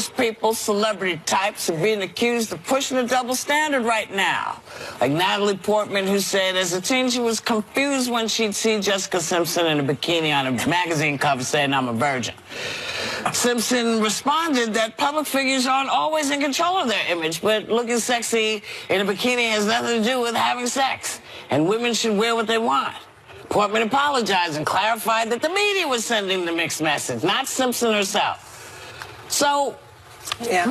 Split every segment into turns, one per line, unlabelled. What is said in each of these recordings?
famous people, celebrity types, are being accused of pushing a double standard right now. Like Natalie Portman, who said as a teen she was confused when she'd see Jessica Simpson in a bikini on a magazine cover saying, "I'm a virgin." Simpson responded that public figures aren't always in control of their image, but looking sexy in a bikini has nothing to do with having sex, and women should wear what they want. Portman apologized and clarified that the media was sending the mixed message, not Simpson herself. So,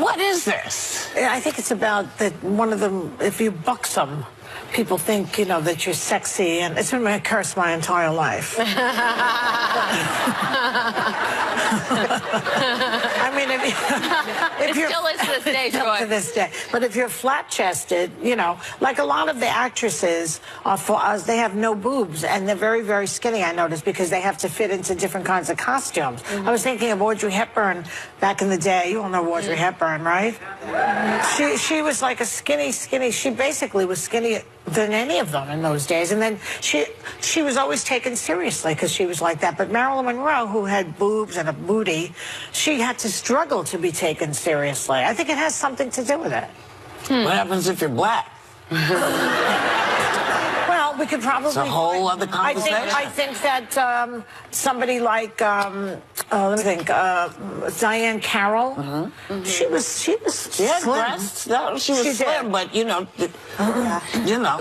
what is this?
I think it's about that one of them, if you buxom, people think, you know, that you're sexy, and it's been my curse my entire life. I mean, if you're...
It still is to this day, Joy.
To this day. But if you're flat-chested, you know, like a lot of the actresses are for us, they have no boobs, and they're very, very skinny, I noticed, because they have to fit into different kinds of costumes. I was thinking of Audrey Hepburn back in the day. You all know Audrey Hepburn, right? She was like a skinny, she basically was skinnier than any of them in those days. And then she was always taken seriously because she was like that. But Marilyn Monroe, who had boobs and a booty, she had to struggle to be taken seriously. I think it has something to do with it.
What happens if you're black?
Well, we could probably...
It's a whole other conversation.
I think that somebody like, let me think, Diane Carroll, she was
had
slim.
breasts. No, she was slim,
did.
but, you know,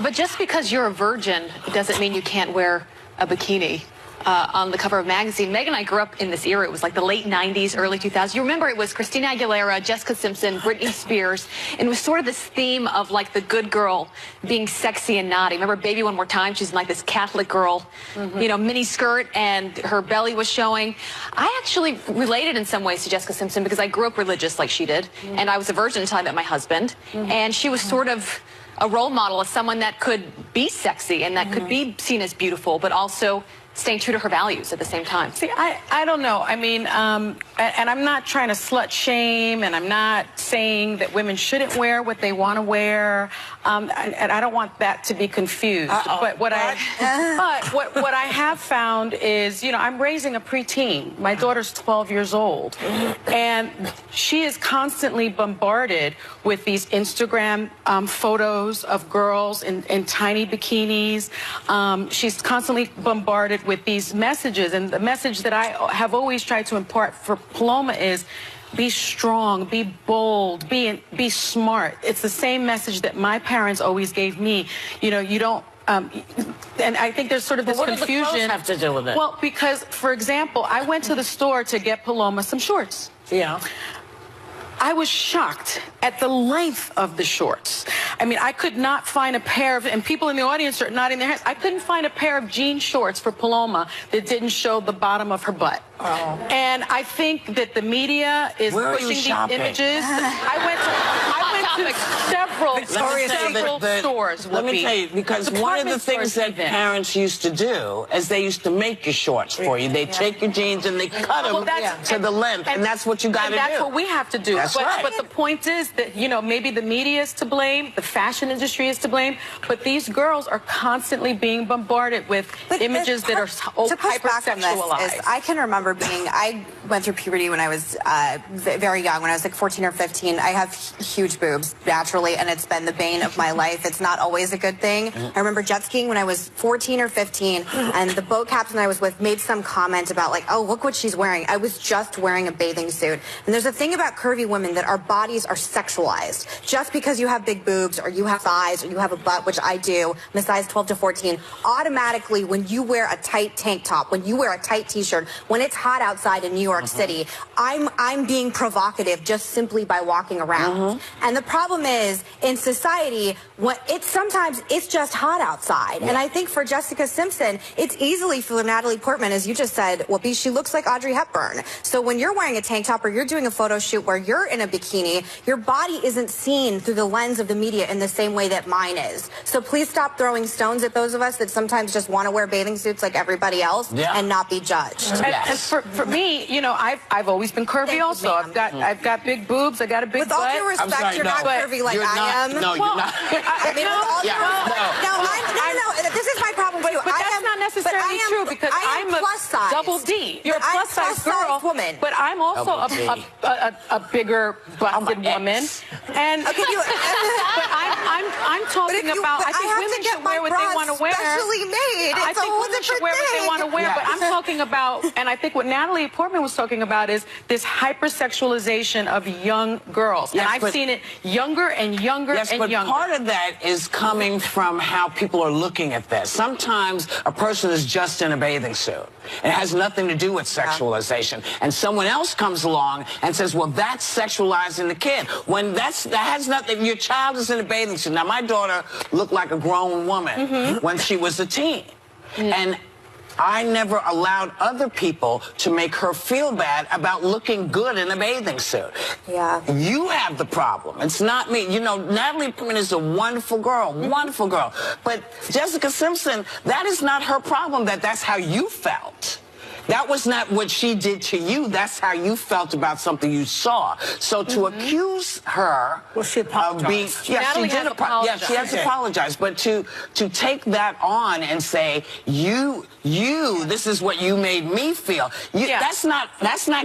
But just because you're a virgin doesn't mean you can't wear a bikini. On the cover of a magazine. Meghan and I grew up in this era. It was like the late 90s, early 2000s. You remember it was Christina Aguilera, Jessica Simpson, Britney Spears, and it was sort of this theme of like the good girl being sexy and naughty. Remember Baby One More Time? She's like this Catholic girl, you know, mini skirt, and her belly was showing. I actually related in some ways to Jessica Simpson because I grew up religious like she did, and I was a virgin until I met my husband, and she was sort of a role model of someone that could be sexy and that could be seen as beautiful, but also staying true to her values at the same time.
See, I don't know. I mean, and I'm not trying to slut shame, and I'm not saying that women shouldn't wear what they want to wear, and I don't want that to be confused. But what I have found is, you know, I'm raising a preteen. My daughter's 12 years old, and she is constantly bombarded with these Instagram photos of girls in tiny bikinis. She's constantly bombarded with these messages, and the message that I have always tried to impart for Paloma is be strong, be bold, be smart. It's the same message that my parents always gave me. You know, you don't and I think there's sort of this confusion.
What does the clothes have to do with it?
Well, because, for example, I went to the store to get Paloma some shorts.
Yeah.
I was shocked at the length of the shorts. I mean, I could not find a pair of, and people in the audience are nodding their heads, I couldn't find a pair of jean shorts for Paloma that didn't show the bottom of her butt. And I think that the media is pushing these images. I went to several stores.
Let me tell you, because one of the things that parents used to do is they used to make your shorts for you. They take your jeans and they cut them to the length, and that's what you got to do.
That's what we have to do. But the point is that, you know, maybe the media is to blame, the fashion industry is to blame, but these girls are constantly being bombarded with images that are hypersexualized.
I can remember I went through puberty when I was very young, when I was like 14 or 15. I have huge boobs, naturally, and it's been the bane of my life. It's not always a good thing. I remember jet skiing when I was 14 or 15, and the boat captain I was with made some comment about, like, oh, look what she's wearing. I was just wearing a bathing suit. And there's a thing about curvy women that our bodies are sexualized. Just because you have big boobs or you have thighs or you have a butt, which I do, I'm a size 12 to 14, automatically when you wear a tight tank top, when you wear a tight t-shirt, when it's hot outside in New York City, I'm being provocative just simply by walking around. And the problem is, in society, sometimes it's just hot outside. And I think for Jessica Simpson, it's easily for Natalie Portman, as you just said, Whoopi, she looks like Audrey Hepburn. So when you're wearing a tank top or you're doing a photo shoot where you're in a bikini, your body isn't seen through the lens of the media in the same way that mine is. So please stop throwing stones at those of us that sometimes just want to wear bathing suits like everybody else and not be judged.
And for me, you know, I've always been curvy also. I've got big boobs, I got a big butt.
With all due respect, you're not curvy like I am.
No, you're not.
I mean, with all due respect. No, this is my problem too.
But that's not necessarily true because I'm a
plus size.
double D. You're a plus size girl,
woman.
but I'm also a bigger busted woman. And but I'm talking about. I think women should wear what they want to wear.
Specially made.
I think women should wear what they want to wear. But I'm talking about, and I think what Natalie Portman was talking about is this hypersexualization of young girls.
Yes,
and I've seen it younger and younger and younger.
Yes, but part of that is coming from how people are looking at this. Sometimes a person is just in a bathing suit. It has nothing to do with sexualization. And someone else comes along and says, well, that's sexualizing the kid. When that has nothing, your child is in a bathing suit. Now, my daughter looked like a grown woman when she was a teen. And I never allowed other people to make her feel bad about looking good in a bathing suit.
Yeah.
You have the problem. It's not me. You know, Natalie Portman is a wonderful girl, wonderful girl. But Jessica Simpson, that is not her problem, that's how you felt. That was not what she did to you. That's how you felt about something you saw. So to accuse her of being, she did apologize. She has apologized. But to take that on and say this is what you made me feel. That's not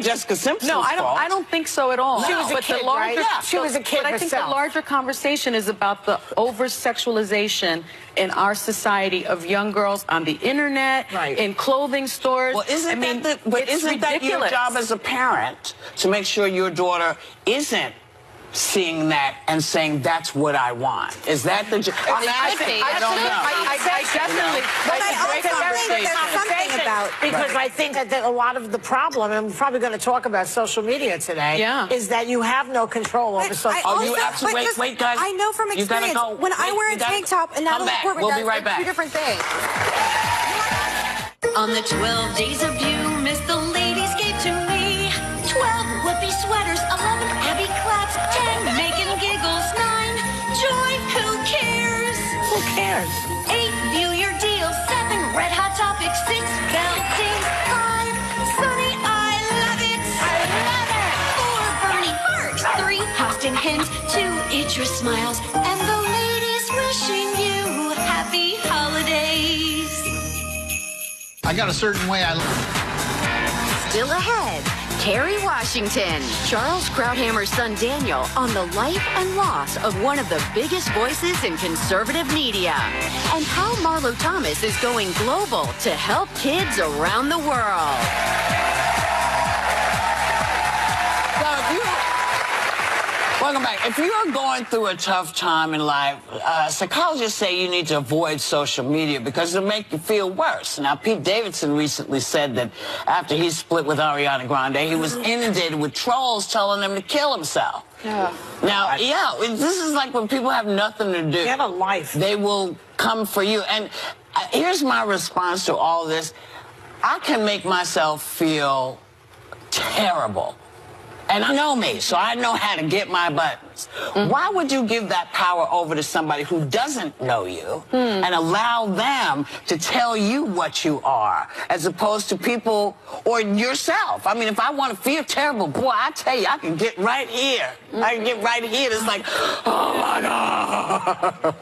Jessica Simpson's fault.
I don't think so at all.
She was a kid, right? She was a kid
But I think the larger conversation is about the over-sexualization in our society of young girls on the internet, in clothing stores.
Well, isn't that your job as a parent to make sure your daughter isn't seeing that and saying that's what I want? Is that the job?
I don't know. I definitely.
But I also think there's something about
because I think that a lot of the problem, and we're probably going to talk about social media today, is that you have no control over social media.
You absolutely wait, guys.
I know from experience when I wear a tank top and Natalie Portman
we'll be right back.
Two different things.
On the 12 days of you, Miss the Ladies gave to me 12 Whoopi sweaters, 11 Abby claps, 10 Meghan giggles, 9 Joy, who cares?
Who cares?
8 View Your Deal, 7 Red Hot Topics, 6 Belting, 5 Sunny, I love it. I love it. 4 Bernie Parks, 3 Hostin Hint, 2 Idris Smiles, and the ladies wishing you happy holidays.
I got a certain way I look.
Still ahead, Kerry Washington, Charles Krauthammer's son Daniel on the life and loss of one of the biggest voices in conservative media, and how Marlo Thomas is going global to help kids around the world.
Welcome back. If you are going through a tough time in life, psychologists say you need to avoid social media because it'll make you feel worse. Now, Pete Davidson recently said that after he split with Ariana Grande, he was inundated with trolls telling him to kill himself. Now, this is like when people have nothing to do.
They have a life.
They will come for you. And here's my response to all this. I can make myself feel terrible. And I know me, so I know how to get my buttons. Why would you give that power over to somebody who doesn't know you and allow them to tell you what you are, as opposed to people or yourself? I mean, if I want to feel terrible, boy, I tell you, I can get right here. I can get right here. It's like, oh, my God.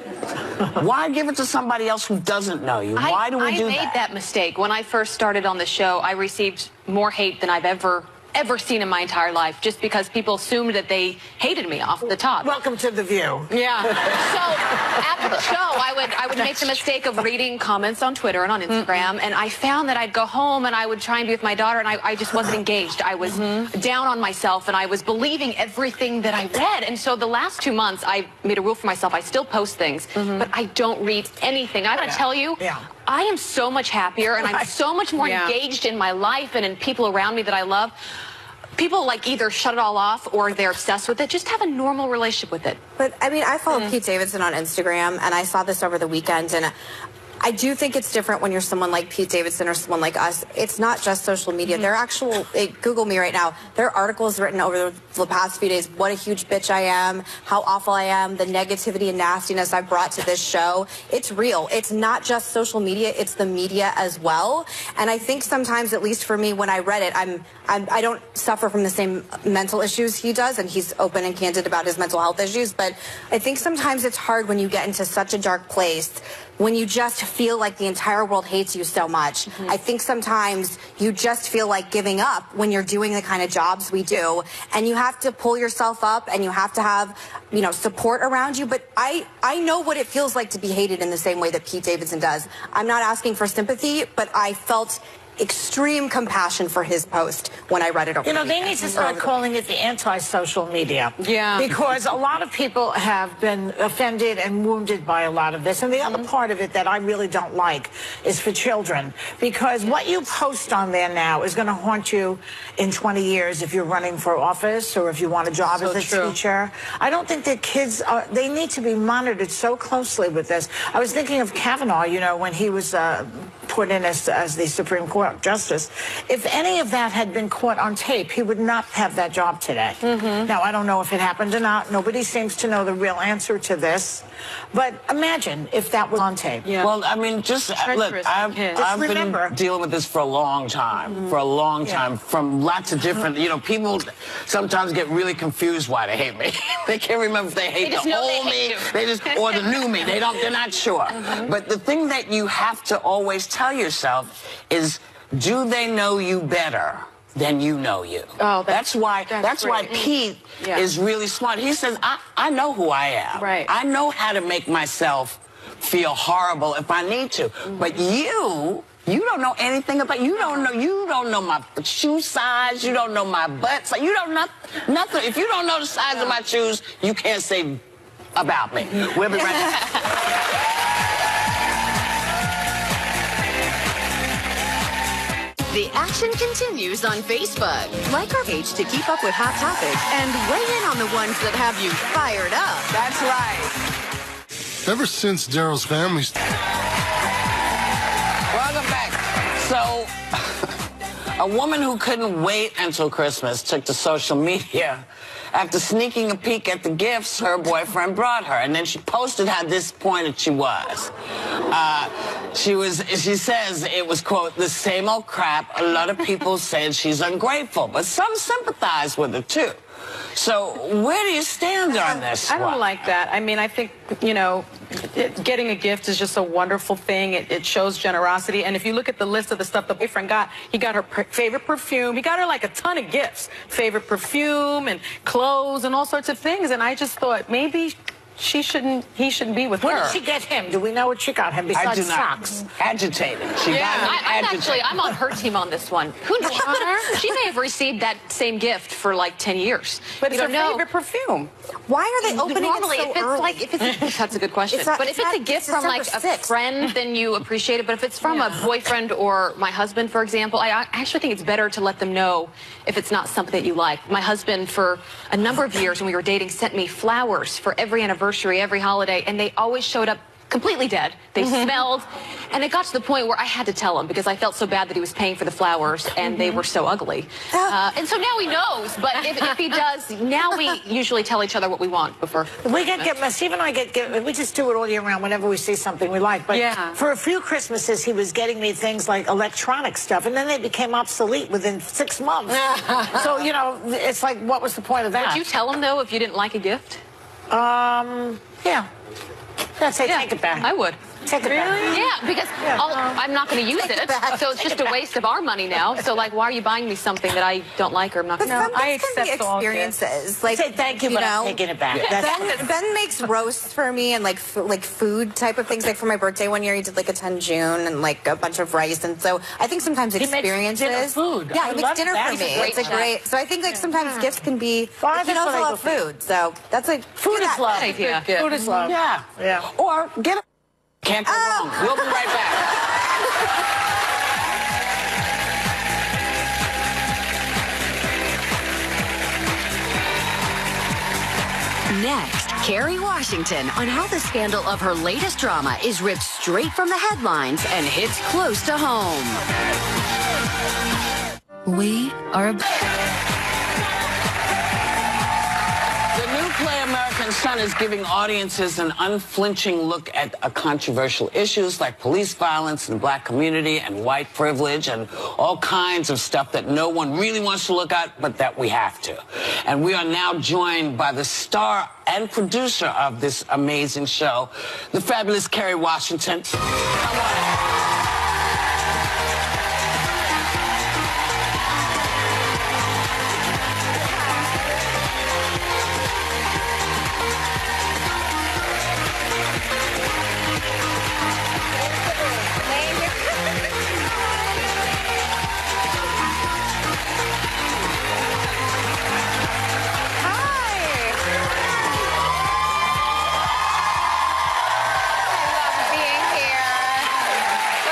Why give it to somebody else who doesn't know you? Why do we do that?
I made that mistake. When I first started on the show, I received more hate than I've ever seen in my entire life, just because people assumed that they hated me off the top.
Welcome to The View.
Yeah. So after the show, I would make the mistake of reading comments on Twitter and on Instagram, and I found that I'd go home and I would try and be with my daughter, and I just wasn't engaged. I was down on myself, and I was believing everything that I read. And so the last 2 months, I made a rule for myself. I still post things, but I don't read anything. I gotta tell you, I am so much happier, and I'm so much more engaged in my life and in people around me that I love. People like either shut it all off or they're obsessed with it. Just have a normal relationship with it.
But I mean, I follow Pete Davidson on Instagram, and I saw this over the weekend, and I do think it's different when you're someone like Pete Davidson or someone like us. It's not just social media. There are actual, Google me right now, there are articles written over the past few days, what a huge bitch I am, how awful I am, the negativity and nastiness I brought to this show. It's real. It's not just social media, it's the media as well. And I think sometimes, at least for me, when I read it, I don't suffer from the same mental issues he does, and he's open and candid about his mental health issues, but I think sometimes it's hard when you get into such a dark place when you just feel like the entire world hates you so much. I think sometimes you just feel like giving up when you're doing the kind of jobs we do, and you have to pull yourself up and you have to have, you know, support around you. But I know what it feels like to be hated in the same way that Pete Davidson does. I'm not asking for sympathy, but I felt extreme compassion for his post when I read it over.
You know, they need to start calling it the anti-social media.
Yeah.
Because a lot of people have been offended and wounded by a lot of this. And the other part of it that I really don't like is for children. Because what you post on there now is going to haunt you in 20 years if you're running for office or if you want a job as a teacher. I don't think that kids they need to be monitored so closely with this. I was thinking of Kavanaugh, you know, when he was put in as the Supreme Court Justice. If any of that had been caught on tape, he would not have that job today. Now, I don't know if it happened or not. Nobody seems to know the real answer to this. But imagine if that was on tape.
Yeah. Well, I mean, just look, I've been dealing with this for a long time, from lots of different, you know, people sometimes get really confused why they hate me. They can't remember if they hate the old me, or the new me. They're not sure. But the thing that you have to always tell yourself is, do they know you better than you know you? Oh, that's why Pete is really smart. He says, I know who I am. Right. I know how to make myself feel horrible if I need to. But you don't know anything about, you don't know my shoe size, you don't know my butt size, you don't know nothing. If you don't know the size of my shoes, you can't say about me. We'll be right back.
The action continues on Facebook. Like our page to keep up with hot topics and weigh in on the ones that have you fired up.
That's right.
Ever since Daryl's family...
Welcome back. So, a woman who couldn't wait until Christmas took to social media after sneaking a peek at the gifts her boyfriend brought her. And then she posted how disappointed she was. She says it was, quote, the same old crap. A lot of people said she's ungrateful, but some sympathize with her, too. So where do you stand on this?
I don't like that. I mean, I think, you know, getting a gift is just a wonderful thing. It shows generosity. And if you look at the list of the stuff the boyfriend got, he got her favorite perfume. He got her like a ton of gifts, favorite perfume and clothes and all sorts of things. And I just thought maybe he shouldn't be with her.
What did she get him? Do we know what she got him besides socks?
Agitated.
I'm on her team on this one. Who knows? She may have received that same gift for like 10 years.
But it's her favorite perfume.
Why are they opening it so early?
That's a good question. But if it's a gift from like a friend, then you appreciate it. But if it's from a boyfriend or my husband, for example, I actually think it's better to let them know if it's not something that you like. My husband, for a number of years when we were dating, sent me flowers for every anniversary, every holiday, and they always showed up completely dead. They smelled, and it got to the point where I had to tell him because I felt so bad that he was paying for the flowers and they were so ugly. And so now he knows, but if he does, now we usually tell each other what we want before.
We get gifts. Steve and I get gifts. We just do it all year round whenever we see something we like. But for a few Christmases, he was getting me things like electronic stuff, and then they became obsolete within 6 months. So, you know, it's like, what was the point of that?
Would you tell him, though, if you didn't like a gift?
Yeah. I'd say take it back.
I would.
Take it back.
Yeah, because I'm not going to use it, so it's just a waste of our money now. So, like, why are you buying me something that I don't like or I'm not going to?
I accept experiences. Like,
say thank you, but I'm taking it back.
Ben makes roasts for me and like food type of things. Like for my birthday one year, he did like a 10 June and like a bunch of rice. And so I think sometimes experiences.
He makes food.
Yeah, he makes dinner for me. It's a great. So I think like sometimes gifts can be. He can also love food. So that's like
food is love. Food is love.
Yeah.
Yeah.
Or get a. Can't go wrong. We'll be right back.
Next, Kerry Washington on how the scandal of her latest drama is ripped straight from the headlines and hits close to home. We are
The new Play American Sun is giving audiences an unflinching look at controversial issues like police violence in the black community and white privilege and all kinds of stuff that no one really wants to look at, but that we have to. And we are now joined by the star and producer of this amazing show, the fabulous Kerry Washington. Come on.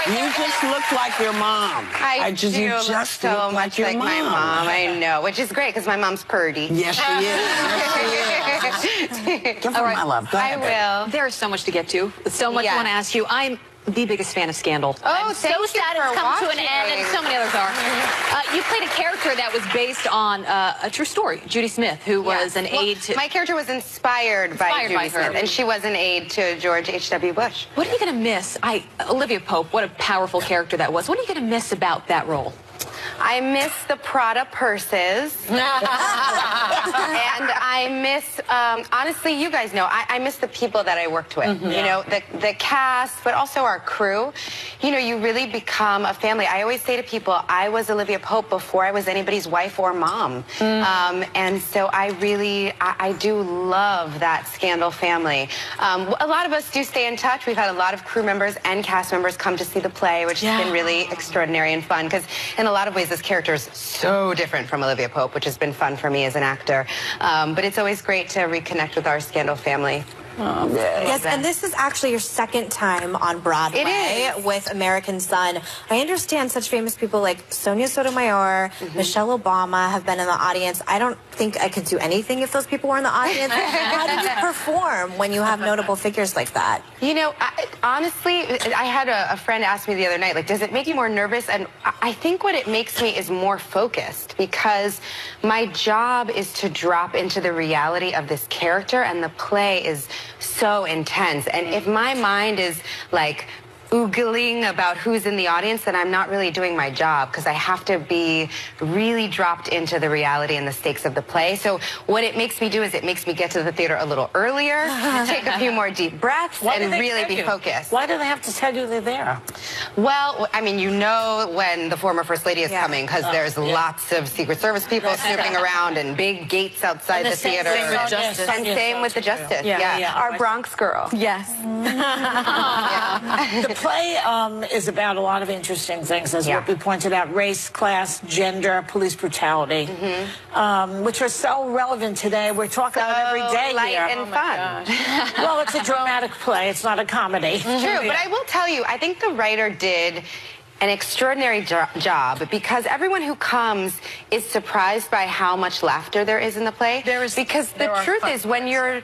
You just look like your mom.
I
just
do
you
look
just
so
look
much
like,
like my mom. I know, which is great because my mom's purdy.
Yes, she is. Yes, she is. Give her my love. Go ahead,
I will.
There is so much to get to. So much I want to ask you. I'm the biggest fan of Scandal.
Oh,
I'm
thank
so
you
sad
for
it's come to an
watching.
end, and so many others are. You played a character that was based on a true story, Judy Smith, who was an aide to...
My character was inspired by Judy Smith, and she was an aide to George H.W. Bush.
What are you going to miss? Olivia Pope, what a powerful character that was. What are you going to miss about that role?
I miss the Prada purses. And I miss, honestly, you guys know, I miss the people that I worked with. You know, the cast, but also our crew. You know, you really become a family. I always say to people, I was Olivia Pope before I was anybody's wife or mom. And so I do love that Scandal family. A lot of us do stay in touch. We've had a lot of crew members and cast members come to see the play, which has been really extraordinary and fun, because in a lot of ways this character is so different from Olivia Pope, which has been fun for me as an actor. But it's always great to reconnect with our Scandal family.
Yes, and this is actually your second time on Broadway with American Son. I understand such famous people like Sonia Sotomayor, Michelle Obama have been in the audience. I don't think I could do anything if those people were in the audience. How do you perform when you have notable figures like that?
You know, honestly, I had a friend ask me the other night, like, does it make you more nervous? And I think what it makes me is more focused, because my job is to drop into the reality of this character, and the play is so intense. And if my mind is like oogling about who's in the audience, then I'm not really doing my job, because I have to be really dropped into the reality and the stakes of the play. So what it makes me do is it makes me get to the theater a little earlier, take a few more deep breaths, and really be focused.
Why do they have to tell you they're there?
Well, I mean, you know when the former First Lady is coming, because there's lots of Secret Service people snooping around and big gates outside the theater. And same with the Justice. Our Bronx girl.
Yes.
The play is about a lot of interesting things, as Whoopi pointed out: race, class, gender, police brutality, which are so relevant today. We're talking about every day
light
here.
and fun.
Well, it's a dramatic play. It's not a comedy.
True, but I will tell you, I think the writer did an extraordinary job, because everyone who comes is surprised by how much laughter there is in the play. Because the truth is, when you're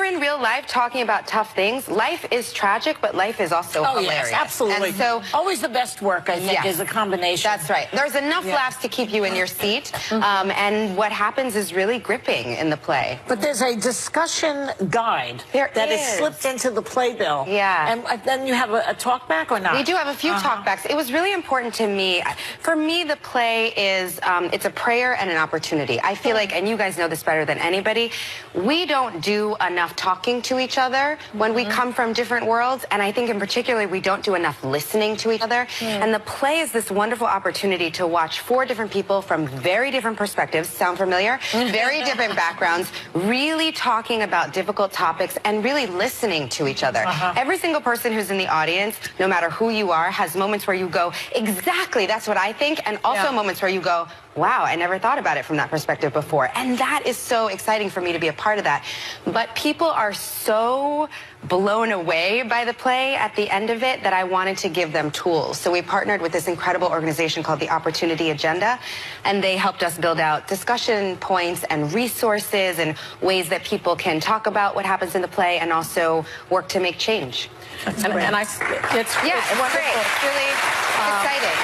in real life talking about tough things, life is tragic, but life is also hilarious.
Yes, absolutely.
And so,
always the best work, I think, is a combination.
That's right. There's enough laughs to keep you in your seat, and what happens is really gripping in the play.
But there's a discussion guide that is slipped into the playbill. And then you have a talk back or not?
We do have a few talkbacks. It was really important to me. For me, the play is, it's a prayer and an opportunity. I feel like, and you guys know this better than anybody, we don't do enough talking to each other when we come from different worlds, and I think in particular we don't do enough listening to each other. And the play is this wonderful opportunity to watch 4 different people from very different perspectives, sound familiar? Very different backgrounds, really talking about difficult topics and really listening to each other. Every single person who's in the audience, no matter who you are, has moments where you go, exactly, that's what I think, and also moments where you go, wow, I never thought about it from that perspective before. And that is so exciting for me to be a part of that. But people are so blown away by the play at the end of it that I wanted to give them tools. So we partnered with this incredible organization called the Opportunity Agenda, and they helped us build out discussion points and resources and ways that people can talk about what happens in the play and also work to make change.
It's great.
It's great. It's really exciting.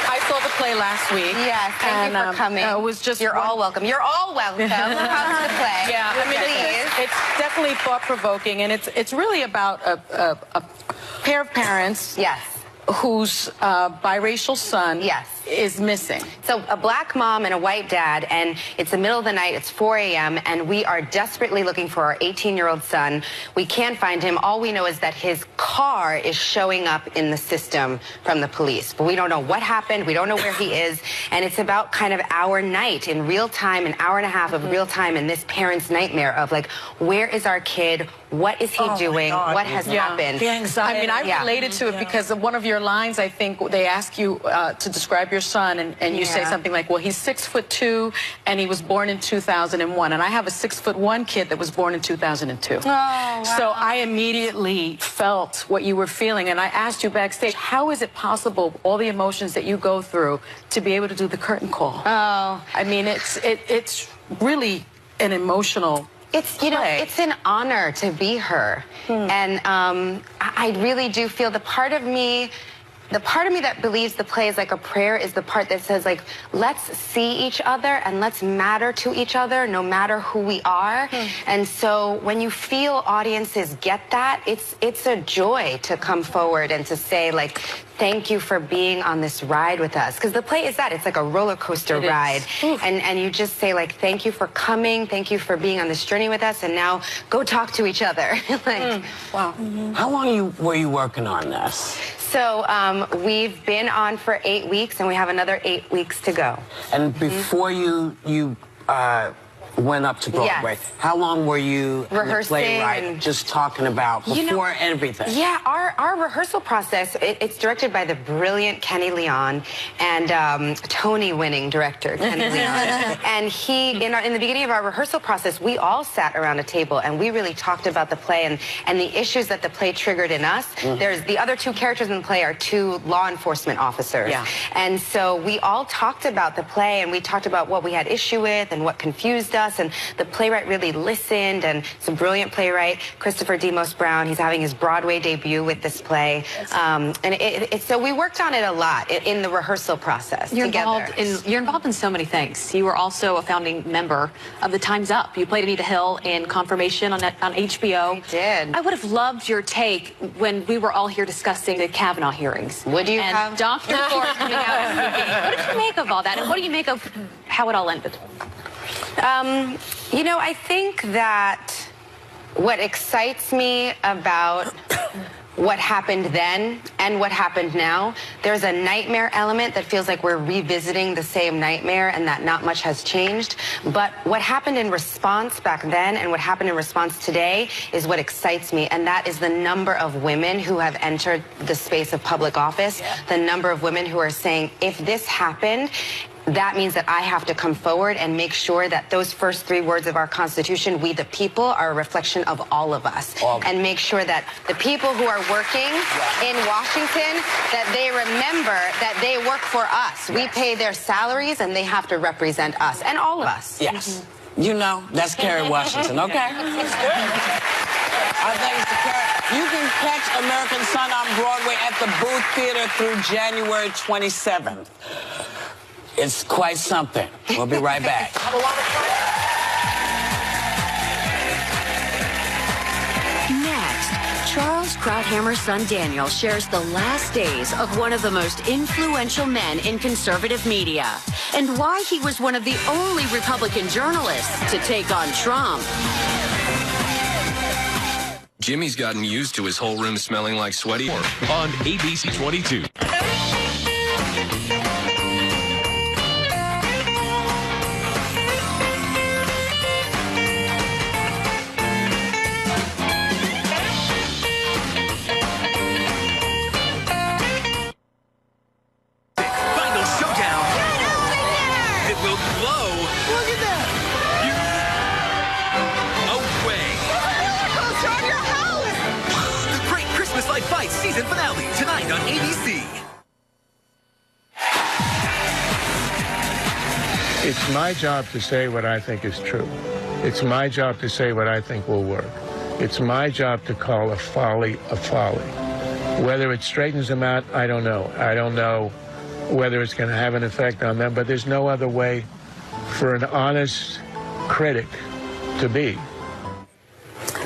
I saw the play last week.
Yes, thank you for coming.
It was just
You're all welcome. You're all welcome. Come to the play.
Yeah, I mean, it it's definitely thought-provoking, and it's really about a pair of parents.
Yes.
Whose biracial son is missing.
So a black mom and a white dad, and it's the middle of the night, it's 4 a.m., and we are desperately looking for our 18-year-old son. We can't find him. All we know is that his car is showing up in the system from the police. But we don't know what happened. We don't know where he is. And it's about kind of our night in real time, an hour and a half of real time in this parent's nightmare of like, where is our kid? What is he doing? What has happened?
The anxiety. I mean, I related to it because of one of your lines. I think they ask you to describe your son, and you say something like, well, he's 6'2", and he was born in 2001. And I have a 6'1" kid that was born in 2002. Oh, wow. So I immediately felt what you were feeling, and I asked you backstage, how is it possible, all the emotions that you go through, to be able to do the curtain call?
Oh.
I mean, it's really an emotional
It's, you know, it's an honor to be her. And I really do feel the part of me that believes the play is like a prayer is the part that says, like, let's see each other and let's matter to each other no matter who we are. And so when you feel audiences get that, it's a joy to come forward and to say, like, thank you for being on this ride with us. Because the play is that. It's like a roller coaster ride. And you just say, like, thank you for coming. Thank you for being on this journey with us. And now go talk to each other. Like,
wow. How long were you working on this?
So we've been on for 8 weeks, and we have another 8 weeks to go.
And before you went up to Broadway, how long were you
rehearsing,
playwright, just talking about before everything?
Yeah, our rehearsal process, it's directed by the brilliant Kenny Leon and Tony-winning director Kenny Leon. And he, in the beginning of our rehearsal process, we all sat around a table and we really talked about the play and the issues that the play triggered in us. There's the other two characters in the play are two law enforcement officers. And so we all talked about the play, and we talked about what we had issue with and what confused us. And the playwright really listened, and it's a brilliant playwright, Christopher Demos Brown. He's having his Broadway debut with this play. And so we worked on it a lot in the rehearsal process together.
You're involved in so many things. You were also a founding member of the Time's Up. You played Anita Hill in Confirmation on HBO.
I did.
I would have loved your take when we were all here discussing the Kavanaugh hearings.
Would you
have? Dr. Ford coming out. What did you make of all that? And what do you make of how it all ended?
You know, I think that what excites me about what happened then and what happened now, there's a nightmare element that feels like we're revisiting the same nightmare and that not much has changed. But what happened in response back then and what happened in response today is what excites me, and that is the number of women who have entered the space of public office, the number of women who are saying, if this happened, that means that I have to come forward and make sure that those first 3 words of our Constitution, we the people, are a reflection of all of us. And make sure that the people who are working in Washington, that they remember that they work for us. We pay their salaries, and they have to represent us, and all of us.
Yes. You know, that's Kerry Washington, okay? You can catch American Son on Broadway at the Booth Theater through January 27th. It's quite something. We'll be right back.
Next, Charles Krauthammer's son Daniel shares the last days of one of the most influential men in conservative media and why he was one of the only Republican journalists to take on Trump.
Jimmy's gotten used to his whole room smelling like sweaty on ABC 22.
Season finale tonight on ABC.
It's my job to say what I think is true. It's my job to say what I think will work. It's my job to call a folly a folly. Whether it straightens them out, I don't know. I don't know whether it's going to have an effect on them, but there's no other way for an honest critic to be.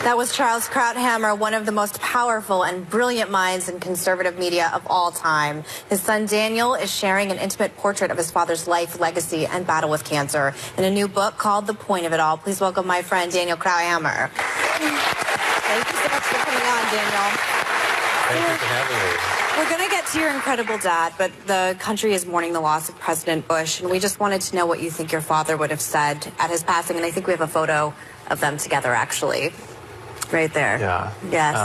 That was Charles Krauthammer, one of the most powerful and brilliant minds in conservative media of all time. His son Daniel is sharing an intimate portrait of his father's life, legacy, and battle with cancer in a new book called The Point of It All. Please welcome my friend Daniel Krauthammer. Thank you so much for coming on, Daniel.
Thank you for having me.
We're going to get to your incredible dad, but the country is mourning the loss of President Bush, and we just wanted to know what you think your father would have said at his passing, and I think we have a photo of them together, actually. Right there.
Yeah.
Yes.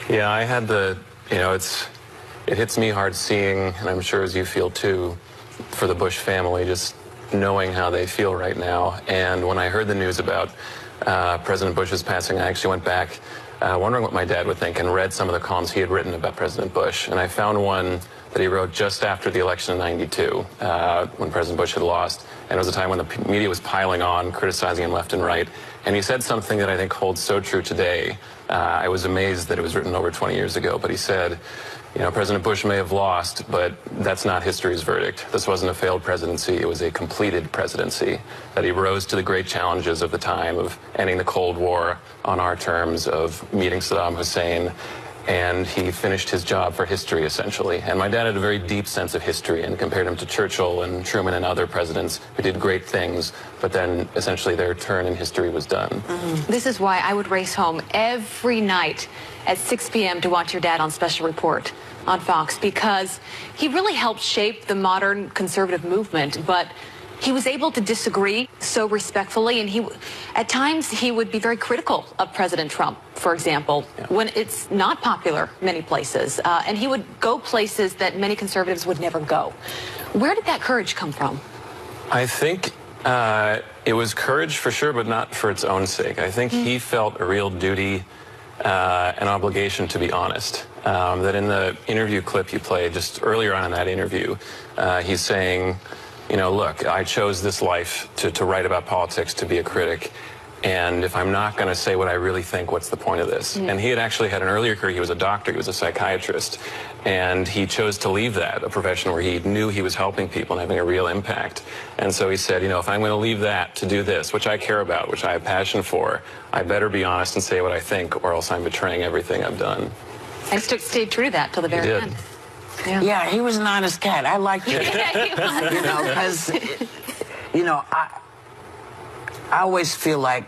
Yeah, I had the, it hits me hard seeing, and I'm sure as you feel too, for the Bush family, just knowing how they feel right now. And when I heard the news about President Bush's passing, I actually went back wondering what my dad would think and read some of the columns he had written about President Bush. And I found one that he wrote just after the election in '92, when President Bush had lost. And it was a time when the media was piling on, criticizing him left and right. And he said something that I think holds so true today. I was amazed that it was written over 20 years ago, but he said, President Bush may have lost, but that's not history's verdict. This wasn't a failed presidency, it was a completed presidency. That he rose to the great challenges of the time of ending the Cold War on our terms, of meeting Saddam Hussein, and he finished his job for history, essentially. And my dad had a very deep sense of history and compared him to Churchill and Truman and other presidents who did great things, but then essentially their turn in history was done.
Mm-hmm. This is why I would race home every night at 6 p.m. to watch your dad on Special Report on Fox, because he really helped shape the modern conservative movement, but he was able to disagree so respectfully, and at times he would be very critical of President Trump, for example, when it's not popular many places, and he would go places that many conservatives would never go. Where did that courage come from?
I think it was courage for sure, but not for its own sake. I think he felt a real duty, an obligation to be honest. That in the interview clip you played just earlier on in that interview, he's saying, look, I chose this life to write about politics, to be a critic, and if I'm not going to say what I really think, what's the point of this? And he had actually had an earlier career. He was a doctor, he was a psychiatrist, and he chose to leave that, a profession where he knew he was helping people and having a real impact. And so he said, if I'm going to leave that to do this, which I care about, which I have passion for, I better be honest and say what I think, or else I'm betraying everything I've done.
And stayed true to that till the very end.
Yeah, he was an honest cat. I liked it. Because, I always feel like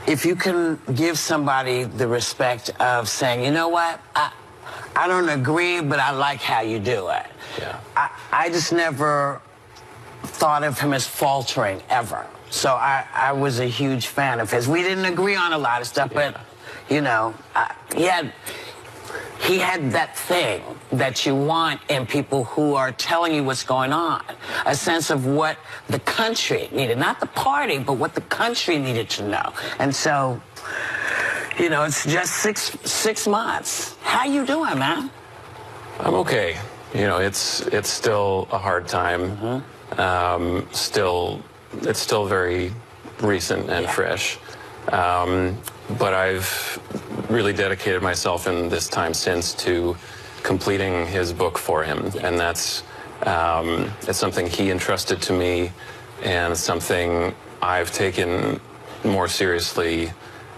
if you can give somebody the respect of saying, you know what, I don't agree, but I like how you do it.
Yeah.
I just never thought of him as faltering, ever. So I was a huge fan of his. We didn't agree on a lot of stuff, but, he had that thing that you want in people who are telling you what's going on, a sense of what the country needed, not the party, but what the country needed to know. And so, it's just six months. How you doing, man?
I'm okay. It's still a hard time. It's still very recent and fresh. But I've really dedicated myself in this time since to completing his book for him, and that's it's something he entrusted to me, and something I've taken more seriously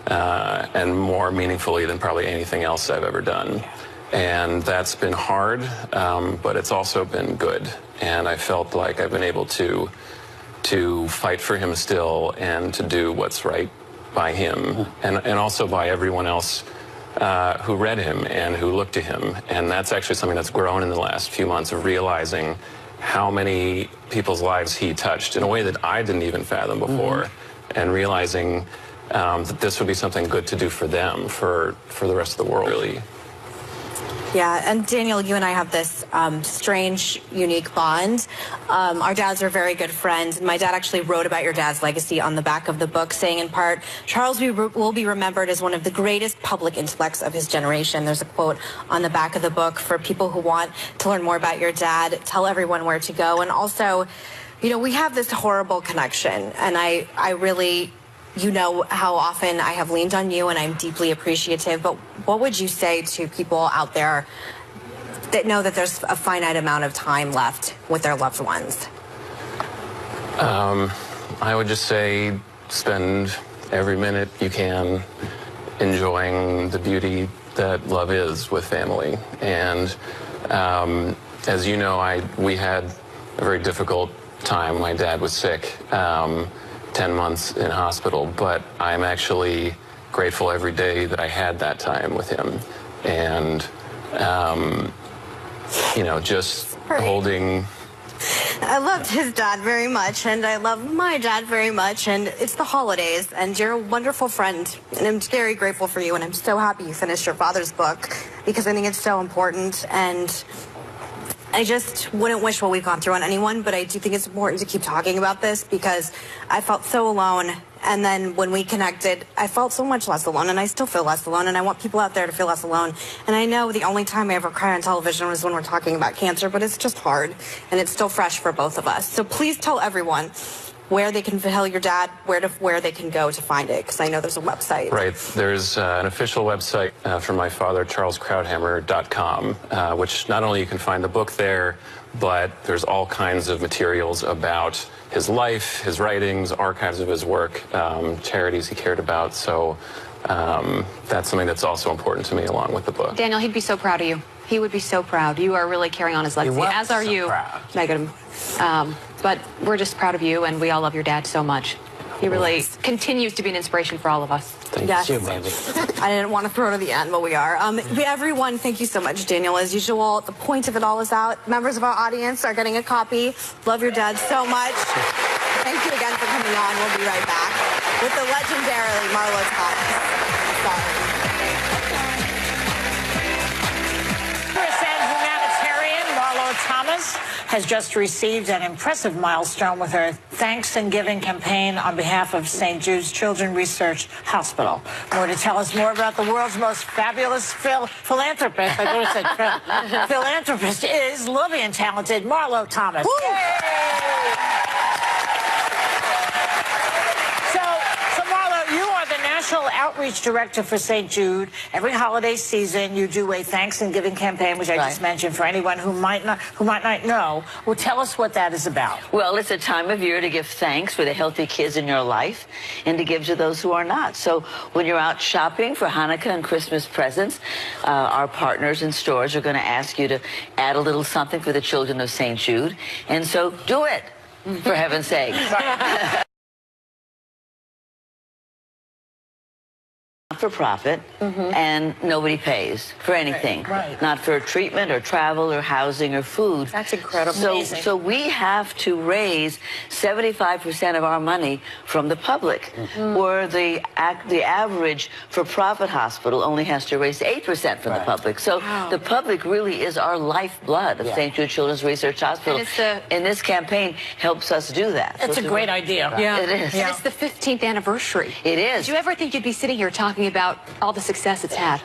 and more meaningfully than probably anything else I've ever done. And that's been hard, but it's also been good, and I felt like I've been able to fight for him still and to do what's right by him, and also by everyone else who read him and who looked to him. And that's actually something that's grown in the last few months, of realizing how many people's lives he touched in a way that I didn't even fathom before, and realizing that this would be something good to do for them, for the rest of the world, really.
Yeah, and Daniel, you and I have this strange, unique bond. Our dads are very good friends. My dad actually wrote about your dad's legacy on the back of the book, saying in part, Charles will be remembered as one of the greatest public intellects of his generation. There's a quote on the back of the book for people who want to learn more about your dad. Tell everyone where to go. And also, we have this horrible connection, and I really... how often I have leaned on you, and I'm deeply appreciative, but what would you say to people out there that know that there's a finite amount of time left with their loved ones?
I would just say spend every minute you can, enjoying the beauty that love is with family. And as you know, we had a very difficult time. My dad was sick, 10 months in hospital, but I'm actually grateful every day that I had that time with him. And, you know, just holding...
I loved his dad very much, and I love my dad very much, and it's the holidays, and you're a wonderful friend, and I'm very grateful for you, and I'm so happy you finished your father's book, because I think it's so important, and I just wouldn't wish what we've gone through on anyone, but I do think it's important to keep talking about this, because I felt so alone, and then when we connected, I felt so much less alone, and I still feel less alone, and I want people out there to feel less alone. And I know the only time I ever cry on television was when we're talking about cancer, but it's just hard, and it's still fresh for both of us. So please tell everyone where they can tell your dad, where they can go to find it, because I know there's a website.
Right. There's an official website for my father, charlescrouthammer.com, which not only you can find the book there, but there's all kinds of materials about his life, his writings, archives of his work, charities he cared about. So that's something that's also important to me along with the book.
Daniel, he'd be so proud of you. He would be so proud. You are really carrying on his legacy, as are you, Meghan. But we're just proud of you, and we all love your dad so much. He really continues to be an inspiration for all of us.
Thank you, baby. I didn't want to throw to the end, but we are. Everyone, thank you so much, Daniel. As usual, the point of it all is out. Members of our audience are getting a copy. Love your dad so much. Thank you again for coming on. We'll be right back with the legendary Marlo Thomas. Sorry.
Thomas has just received an impressive milestone with her Thanks and Giving campaign on behalf of St. Jude's Children's Research Hospital. More to tell us more about the world's most fabulous philanthropist, philanthropist is lovely and talented Marlo Thomas. National Outreach Director for St. Jude. Every holiday season, you do a Thanks and Giving campaign, which I just mentioned for anyone who might not know. Well, tell us what that is about.
Well, it's a time of year to give thanks for the healthy kids in your life and to give to those who are not. So when you're out shopping for Hanukkah and Christmas presents, our partners in stores are going to ask you to add a little something for the children of St. Jude. And so do it, for heaven's sake. For profit, and nobody pays for anything. Not for treatment or travel or housing or food.
That's incredible.
So we have to raise 75% of our money from the public, where the average for-profit hospital only has to raise 8% from the public. So the public really is our lifeblood of St. Jude Children's Research Hospital. And this campaign helps us do that.
It's a great idea.
It is.
And it's the 15th anniversary.
It is.
Did you ever think you'd be sitting here talking about all the success it's had?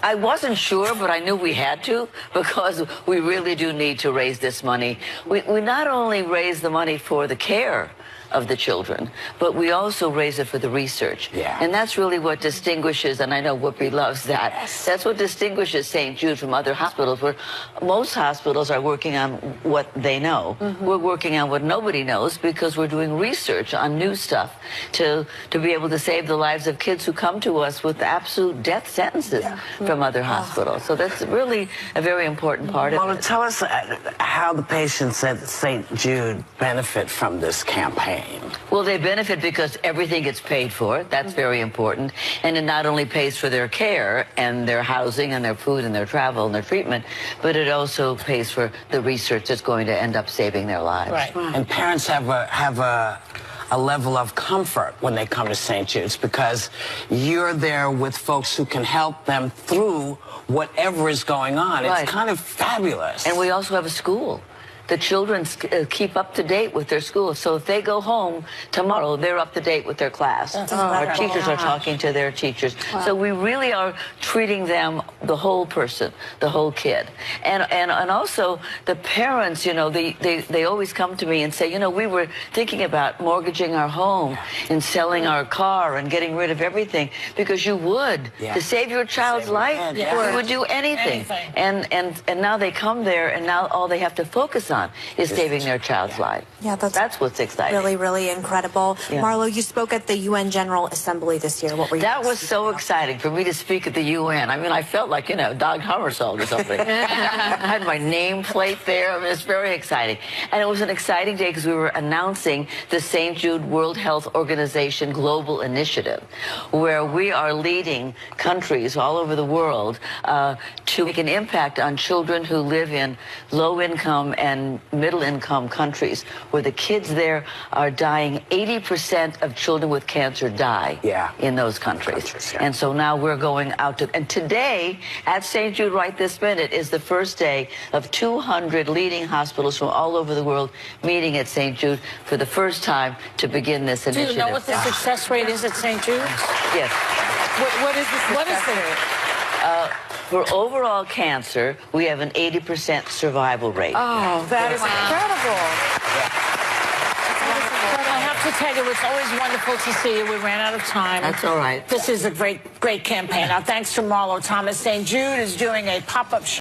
I wasn't sure, but I knew we had to, because we really do need to raise this money. We not only raise the money for the care of the children, but we also raise it for the research. And that's really what distinguishes, and I know Whoopi loves that, that's what distinguishes St. Jude from other hospitals, where most hospitals are working on what they know. We're working on what nobody knows, because we're doing research on new stuff to be able to save the lives of kids who come to us with absolute death sentences from other hospitals. So that's really a very important part of it.
Tell us how the patients at St. Jude benefit from this campaign.
Well, they benefit because everything gets paid for. That's very important. And it not only pays for their care and their housing and their food and their travel and their treatment, but it also pays for the research that's going to end up saving their lives.
And parents have a level of comfort when they come to St. Jude's, because you're there with folks who can help them through whatever is going on. It's kind of fabulous.
And we also have a school. The children keep up to date with their school. So if they go home tomorrow, they're up to date with their class. Our teachers are talking to their teachers. So we really are treating them, the whole person, the whole kid. And also the parents, you know, they always come to me and say, you know, we were thinking about mortgaging our home and selling our car and getting rid of everything, because you would. To save your child's life, you would do anything. And now they come there, and now all they have to focus on on is saving their child's life.
Yeah,
that's what's exciting.
Really, really incredible.
Yeah.
Marlo, you spoke at the UN General Assembly this year. What were you?
That was so exciting for me to speak at the UN. I mean, I felt like, you know, Dag Hammarskjöld or something. I had my nameplate there. I mean, it's very exciting. And it was an exciting day because we were announcing the St. Jude World Health Organization Global Initiative, where we are leading countries all over the world to make an impact on children who live in low-income and middle-income countries, where the kids there are dying. 80% of children with cancer die in those countries. And so now we're going out to, and today at St. Jude right this minute is the first day of 200 leading hospitals from all over the world meeting at St. Jude for the first time to begin this initiative.
Do you know what the success rate is at St. Jude's?
Yes.
What is this? What is it?
For overall cancer, we have an 80% survival rate.
Oh, that is incredible. I have to tell you, it's always wonderful to see you. We ran out of time.
That's all right.
This is a great campaign. Now, thanks to Marlo Thomas. St. Jude is doing a pop-up show.